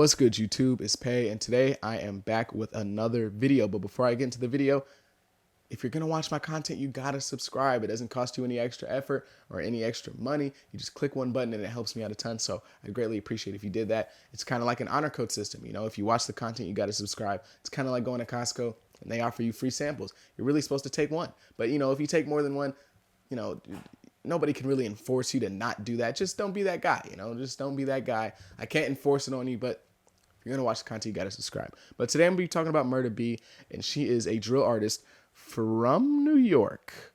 What's good, YouTube? It's Pay, and today I am back with another video. But before I get into the video, if you're going to watch my content, you got to subscribe. It doesn't cost you any extra effort or any extra money. You just click one button and it helps me out a ton. So I greatly appreciate if you did that. It's kind of like an honor code system. You know, if you watch the content, you got to subscribe. It's kind of like going to Costco and they offer you free samples. You're really supposed to take one. But, you know, if you take more than one, you know, nobody can really enforce you to not do that. Just don't be that guy, you know, just don't be that guy. I can't enforce it on you, but if you're going to watch the content, you got to subscribe. But today I'm going to be talking about Murda B, and she is a drill artist from New York,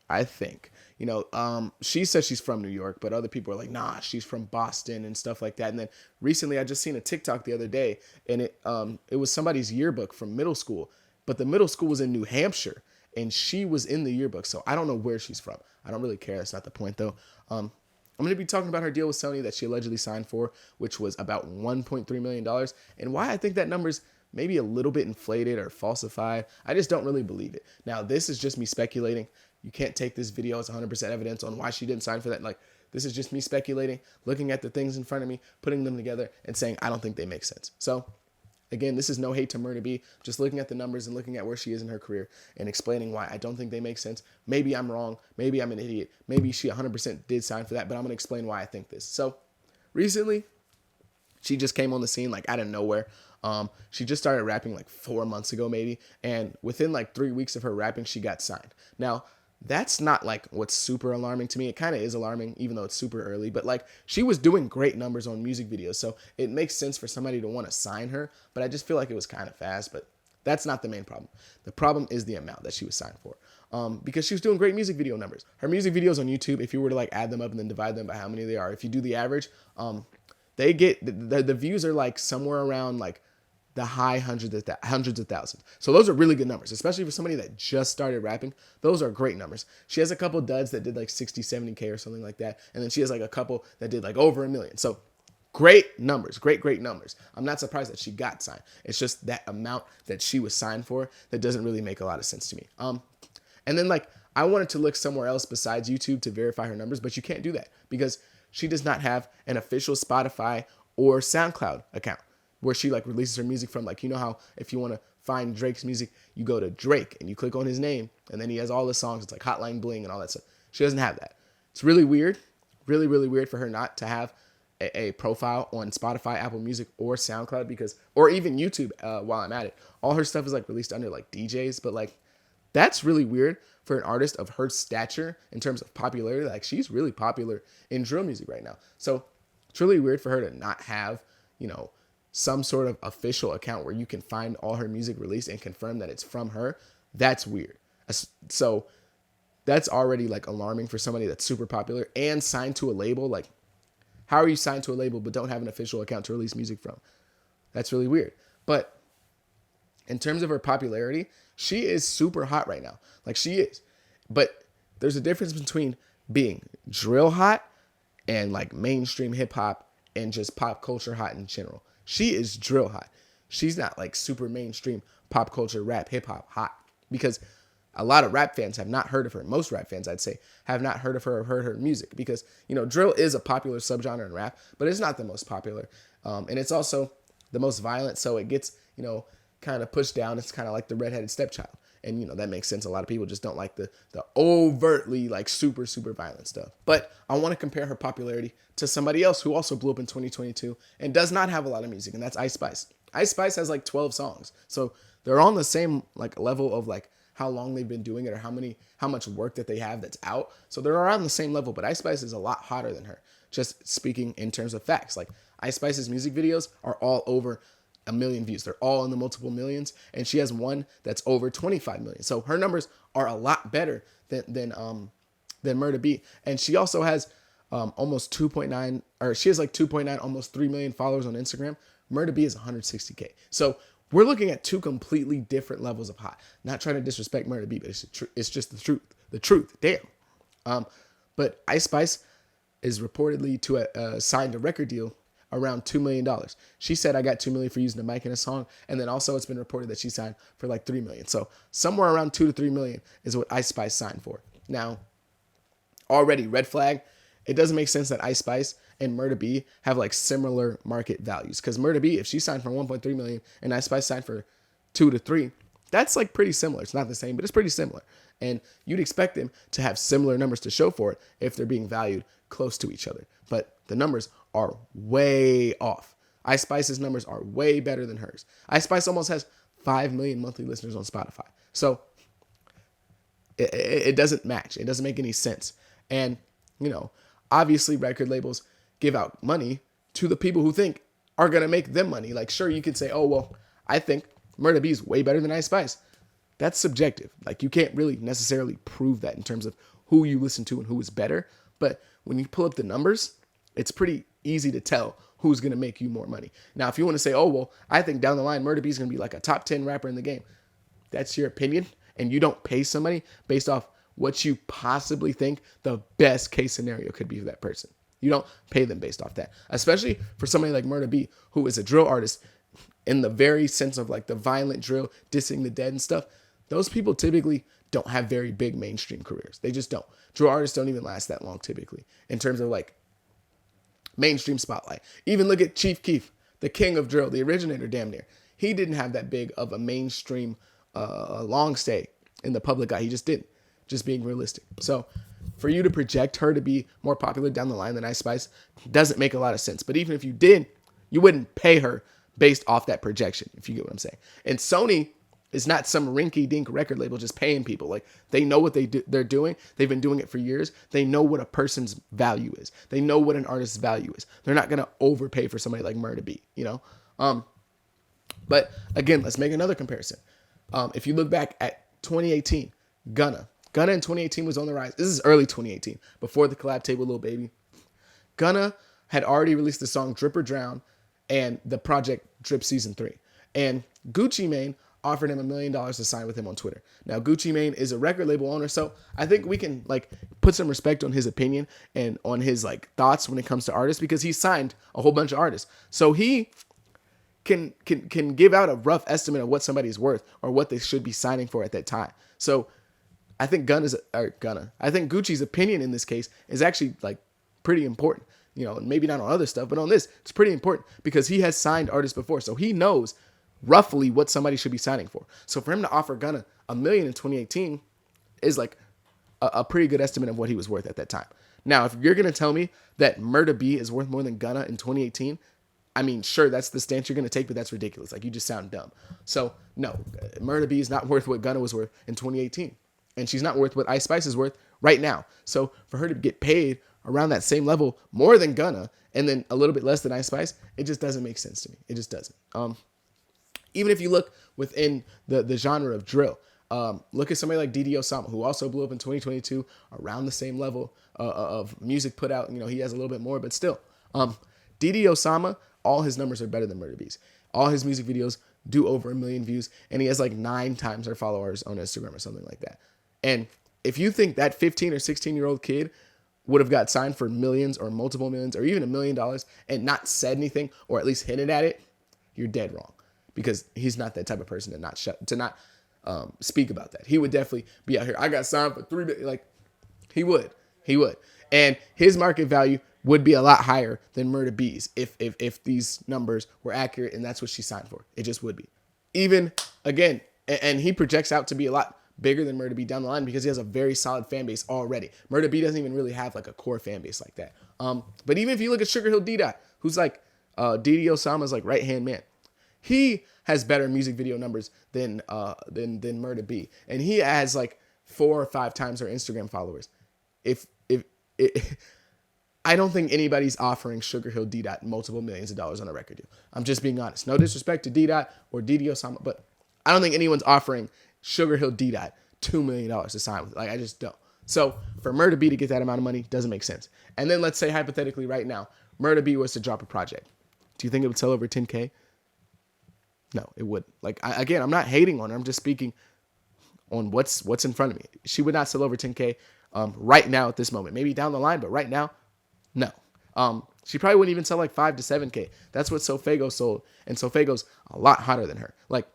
I think. You know, she says she's from New York, but other people are like, nah, she's from Boston and stuff like that. And then recently I just seen a TikTok the other day, and it was somebody's yearbook from middle school, but the middle school was in New Hampshire, and she was in the yearbook. So I don't know where she's from. I don't really care. That's not the point, though. I'm going to be talking about her deal with Sony that she allegedly signed for, which was about $1.3 million, and why I think that number's maybe a little bit inflated or falsified. I just don't really believe it. Now, this is just me speculating. You can't take this video as 100% evidence on why she didn't sign for that. Like, this is just me speculating, looking at the things in front of me, putting them together, and saying I don't think they make sense. So, again, this is no hate to Murda B, just looking at the numbers and looking at where she is in her career and explaining why I don't think they make sense. Maybe I'm wrong. Maybe I'm an idiot. Maybe she 100% did sign for that, but I'm going to explain why I think this. So, recently, she just came on the scene like out of nowhere. She just started rapping like 4 months ago maybe, and within like 3 weeks of her rapping, she got signed. Now, that's not like what's super alarming to me. It kind of is alarming, even though it's super early, but like she was doing great numbers on music videos, so it makes sense for somebody to want to sign her, but I just feel like it was kind of fast. But that's not the main problem. The problem is the amount that she was signed for, because she was doing great music video numbers. Her music videos on YouTube, if you were to like add them up and then divide them by how many they are, if you do the average, they get the views are like somewhere around like the high hundreds of thousands. So those are really good numbers, especially for somebody that just started rapping. Those are great numbers. She has a couple duds that did like 60, 70K or something like that. And then she has like a couple that did like over 1 million. So great numbers, great numbers. I'm not surprised that she got signed. It's just that amount that she was signed for that doesn't really make a lot of sense to me. And then like I wanted to look somewhere else besides YouTube to verify her numbers, but you can't do that because she does not have an official Spotify or SoundCloud account where she like releases her music from. Like, you know how if you want to find Drake's music, you go to Drake and you click on his name and then he has all the songs. It's like Hotline Bling and all that stuff. She doesn't have that. It's really weird, really weird for her not to have a profile on Spotify, Apple Music, or SoundCloud, because, or even YouTube. While I'm at it, all her stuff is like released under like DJs, but like that's really weird for an artist of her stature in terms of popularity. Like she's really popular in drill music right now. So it's really weird for her to not have, you know, some sort of official account where you can find all her music released and confirm that it's from her. That's weird. So that's already like alarming for somebody that's super popular and signed to a label. Like, how are you signed to a label but don't have an official account to release music from? That's really weird. But in terms of her popularity, she is super hot right now. Like she is. But there's a difference between being drill hot and like mainstream hip hop and just pop culture hot in general. She is drill hot. She's not like super mainstream pop culture rap hip hop hot, because a lot of rap fans have not heard of her. Most rap fans, I'd say, have not heard of her or heard her music, because, you know, drill is a popular subgenre in rap, but it's not the most popular. And it's also the most violent. So it gets, you know, kind of pushed down. It's kind of like the redheaded stepchild. And, you know, that makes sense. A lot of people just don't like the overtly like super violent stuff. But I want to compare her popularity to somebody else who also blew up in 2022 and does not have a lot of music, and that's Ice Spice. Ice Spice has like 12 songs. So they're on the same like level of like how long they've been doing it or how much work that they have that's out. So they're around the same level, but Ice Spice is a lot hotter than her. Just speaking in terms of facts, like Ice Spice's music videos are all over 1 million views. They're all in the multiple millions, and she has one that's over 25 million. So her numbers are a lot better than Murda B. And she also has almost 2.9, or she has like 2.9, almost 3 million followers on Instagram. Murda B is 160K. So we're looking at two completely different levels of hot. Not trying to disrespect Murda B, but it's just the truth. The truth. Damn. But Ice Spice is reportedly to signed a record deal around $2 million. She said, I got $2 million for using the mic in a song. And then also it's been reported that she signed for like $3 million. So somewhere around $2 to $3 million is what Ice Spice signed for. Now, already red flag. It doesn't make sense that Ice Spice and Murda B have like similar market values. Because Murda B, if she signed for 1.3 million and Ice Spice signed for 2 to 3, that's like pretty similar. It's not the same, but it's pretty similar. And you'd expect them to have similar numbers to show for it if they're being valued close to each other. But the numbers are way off. Ice Spice's numbers are way better than hers. Ice Spice almost has 5 million monthly listeners on Spotify. So it doesn't match. It doesn't make any sense. And, you know, obviously record labels give out money to the people who think are going to make them money. Like, sure, you could say, oh, well, I think Murda B is way better than Ice Spice. That's subjective. Like, you can't really necessarily prove that in terms of who you listen to and who is better. But when you pull up the numbers, it's pretty easy to tell who's going to make you more money. Now, if you want to say, oh, well, I think down the line, Murda B is going to be like a top 10 rapper in the game. That's your opinion. And you don't pay somebody based off what you possibly think the best case scenario could be for that person. You don't pay them based off that, especially for somebody like Murda B, who is a drill artist in the very sense of like the violent drill, dissing the dead and stuff. Those people typically don't have very big mainstream careers. They just don't. Drill artists don't even last that long typically in terms of like mainstream spotlight. Even look at Chief Keef, the king of drill, the originator damn near. He didn't have that big of a mainstream long stay in the public eye. He just didn't. Just being realistic. So for you to project her to be more popular down the line than Ice Spice doesn't make a lot of sense. But even if you did, you wouldn't pay her based off that projection, if you get what I'm saying. And Sony is not some rinky-dink record label just paying people. Like, they know what they're doing. They've been doing it for years. They know what a person's value is. They know what an artist's value is. They're not going to overpay for somebody like Murda B, you know? But again, let's make another comparison. If you look back at 2018, Gunna in 2018 was on the rise. This is early 2018, before the collab tape with Lil Baby. Gunna had already released the song Drip or Drown and the project Drip Season 3. And Gucci Mane offered him $1 million to sign with him on Twitter. Now, Gucci Mane is a record label owner, so I think we can like put some respect on his opinion and on his like thoughts when it comes to artists, because he signed a whole bunch of artists. So he can give out a rough estimate of what somebody's worth or what they should be signing for at that time. So I think I think Gucci's opinion in this case is actually like pretty important. You know, maybe not on other stuff, but on this, it's pretty important because he has signed artists before. So he knows roughly what somebody should be signing for. So for him to offer Gunna $1 million in 2018 is like a pretty good estimate of what he was worth at that time. Now, if you're going to tell me that Murda B is worth more than Gunna in 2018, I mean, sure, that's the stance you're going to take, but that's ridiculous. Like, you just sound dumb. So no, Murda B is not worth what Gunna was worth in 2018. And she's not worth what Ice Spice is worth right now. So for her to get paid around that same level, more than Gunna, and then a little bit less than Ice Spice, it just doesn't make sense to me. It just doesn't. Even if you look within the genre of drill, look at somebody like Didi Osama, who also blew up in 2022 around the same level of music put out. You know, he has a little bit more, but still. Didi Osama, all his numbers are better than Murda B's. All his music videos do over 1 million views, and he has like 9 times her followers on Instagram or something like that. And if you think that 15 or 16-year-old kid would have got signed for millions or multiple millions or even $1 million and not said anything or at least hinted at it, you're dead wrong, because he's not that type of person to not speak about that. He would definitely be out here. I got signed for $3 million. Like, he would, and his market value would be a lot higher than Murda B's if these numbers were accurate and that's what she signed for. It just would be. Even again, and he projects out to be a lot bigger than Murda B down the line because he has a very solid fan base already. Murda B doesn't even really have like a core fan base like that. But even if you look at Sugar Hill D-Dot, who's like Didi Osama's like right-hand man, he has better music video numbers than Murda B, and he has like 4 or 5 times her Instagram followers. I don't think anybody's offering Sugar Hill D-Dot multiple millions of dollars on a record deal. I'm just being honest. No disrespect to D-Dot or Didi Osama, but I don't think anyone's offering Sugar Hill D-Dot $2 million to sign with. Like, I just don't. So for Murda B to get that amount of money doesn't make sense. And then let's say hypothetically right now, Murda B was to drop a project. Do you think it would sell over 10K? No, it wouldn't. Like, again, I'm not hating on her. I'm just speaking on what's in front of me. She would not sell over 10K right now at this moment. Maybe down the line, but right now, no. She probably wouldn't even sell like 5 to 7K. That's what Sofego sold, and Sofego's a lot hotter than her. Like,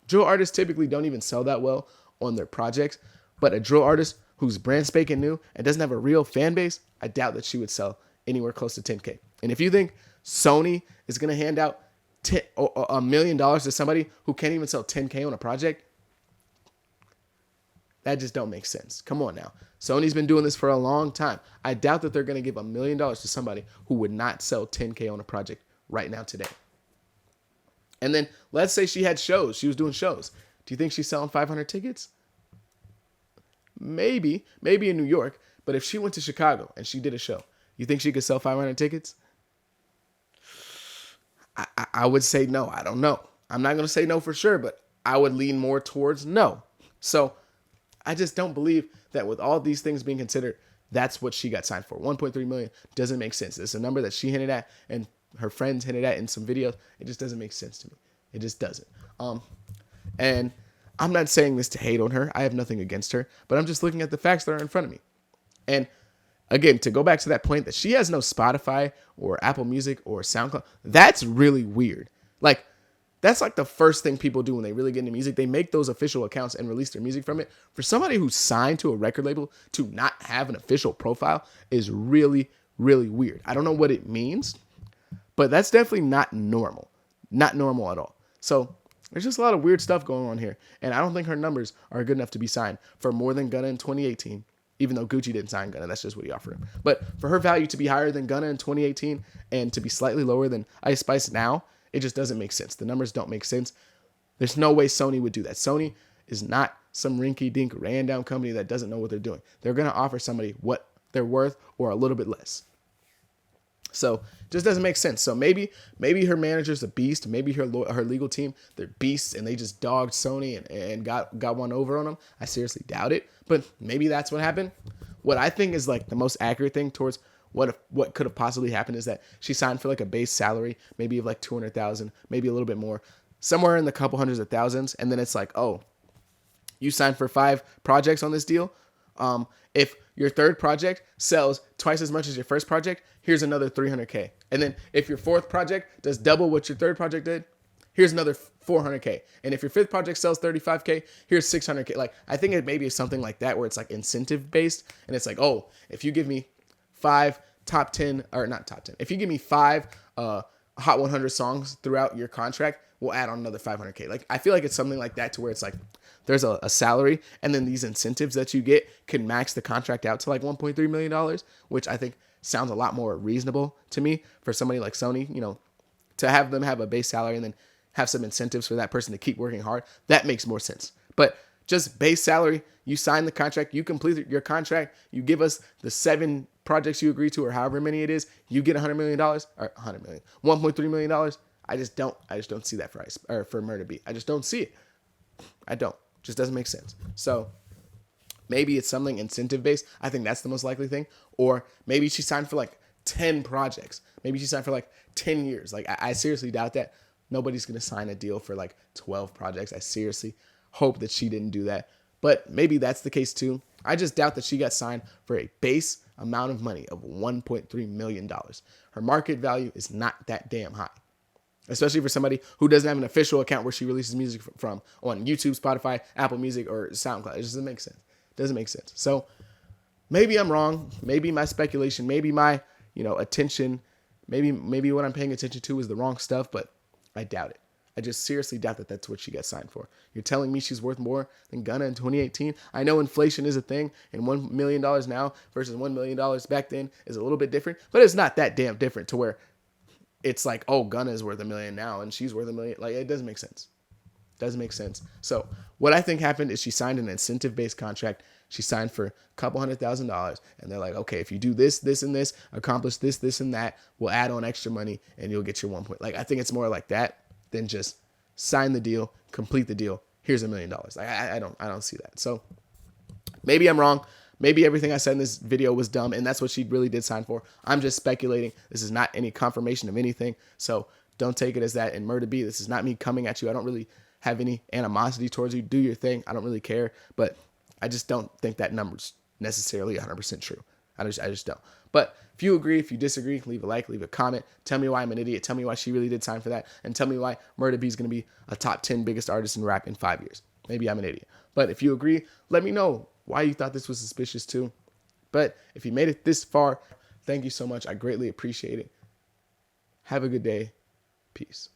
drill artists typically don't even sell that well on their projects, but a drill artist who's brand spanking new and doesn't have a real fan base, I doubt that she would sell anywhere close to 10K. And if you think Sony is going to hand out $1 million to somebody who can't even sell 10K on a project, that just don't make sense. Come on now. Sony's been doing this for a long time. I doubt that they're going to give $1 million to somebody who would not sell 10K on a project right now today. And then let's say she had shows. She was doing shows. Do you think she's selling 500 tickets? Maybe in New York. But if she went to Chicago and she did a show, you think she could sell 500 tickets? I would say no. I don't know. I'm not going to say no for sure, but I would lean more towards no. So I just don't believe that with all these things being considered, that's what she got signed for. 1.3 million doesn't make sense. It's a number that she hinted at and her friends hinted at in some videos. It just doesn't make sense to me. It just doesn't. And I'm not saying this to hate on her. I have nothing against her, but I'm just looking at the facts that are in front of me. And again, to go back to that point that she has no Spotify or Apple Music or SoundCloud, that's really weird. Like, that's like the first thing people do when they really get into music. They make those official accounts and release their music from it. For somebody who's signed to a record label to not have an official profile is really, really weird. I don't know what it means, but that's definitely not normal. Not normal at all. So there's just a lot of weird stuff going on here. And I don't think her numbers are good enough to be signed for more than Gunna in 2018. Even though Gucci didn't sign Gunna, that's just what he offered him. But for her value to be higher than Gunna in 2018 and to be slightly lower than Ice Spice now, it just doesn't make sense. The numbers don't make sense. There's no way Sony would do that. Sony is not some rinky-dink, ran-down company that doesn't know what they're doing. They're going to offer somebody what they're worth or a little bit less. So it just doesn't make sense. So maybe her manager's a beast. Maybe her legal team, they're beasts and they just dogged Sony and got one over on them. I seriously doubt it. But maybe that's what happened. What I think is like the most accurate thing towards what could have possibly happened is that she signed for like a base salary, maybe of like 200,000, maybe a little bit more, somewhere in the couple hundreds of thousands. And then it's like, oh, you signed for 5 projects on this deal. If your third project sells twice as much as your first project, here's another 300K. And then if your fourth project does double what your third project did, here's another 400K. And if your fifth project sells 35K, here's 600K. Like, I think it maybe is something like that where it's like incentive based. And it's like, oh, if you give me 5 top 10, or not top 10, if you give me 5 Hot 100 songs throughout your contract, we'll add on another 500K. Like, I feel like it's something like that to where it's like there's a salary and then these incentives that you get can max the contract out to like $1.3 million, which I think sounds a lot more reasonable to me for somebody like Sony, you know, to have them have a base salary and then have some incentives for that person to keep working hard. That makes more sense. But just base salary, you sign the contract, you complete your contract, you give us the 7 projects you agree to or however many it is, you get $100 million or $100 million, $1.3 million. I just don't see that for Murda B. I just don't see it. I don't. Just doesn't make sense. So maybe it's something incentive based. I think that's the most likely thing. Or maybe she signed for like 10 projects. Maybe she signed for like 10 years. Like I seriously doubt that. Nobody's going to sign a deal for like 12 projects. I seriously hope that she didn't do that. But maybe that's the case too. I just doubt that she got signed for a base amount of money of $1.3 million. Her market value is not that damn high, especially for somebody who doesn't have an official account where she releases music from on YouTube, Spotify, Apple Music, or SoundCloud. It just doesn't make sense. Doesn't make sense. So maybe I'm wrong. Maybe my speculation, maybe my, attention, maybe what I'm paying attention to is the wrong stuff, but I doubt it. I just seriously doubt that that's what she got signed for. You're telling me she's worth more than Gunna in 2018? I know inflation is a thing, and $1 million now versus $1 million back then is a little bit different, but it's not that damn different to where it's like, oh, Gunna is worth $1 million now, and she's worth $1 million. Like, it doesn't make sense. Doesn't make sense. So what I think happened is she signed an incentive-based contract. She signed for a couple $100,000, and they're like, okay, if you do this, this, and this, accomplish this, this, and that, we'll add on extra money, and you'll get your 1 point. Like, I think it's more like that than just sign the deal, complete the deal. Here's $1 million. Like, I don't see that. So maybe I'm wrong. Maybe everything I said in this video was dumb, and that's what she really did sign for. I'm just speculating. This is not any confirmation of anything, so don't take it as that. And Murda B, this is not me coming at you. I don't really have any animosity towards you. Do your thing. I don't really care, but I just don't think that number's necessarily 100% true. I just don't. But if you agree, if you disagree, leave a like, leave a comment. Tell me why I'm an idiot. Tell me why she really did sign for that. And tell me why Murda B is going to be a top 10 biggest artist in rap in 5 years. Maybe I'm an idiot. But if you agree, let me know why you thought this was suspicious too. But if you made it this far, thank you so much. I greatly appreciate it. Have a good day. Peace.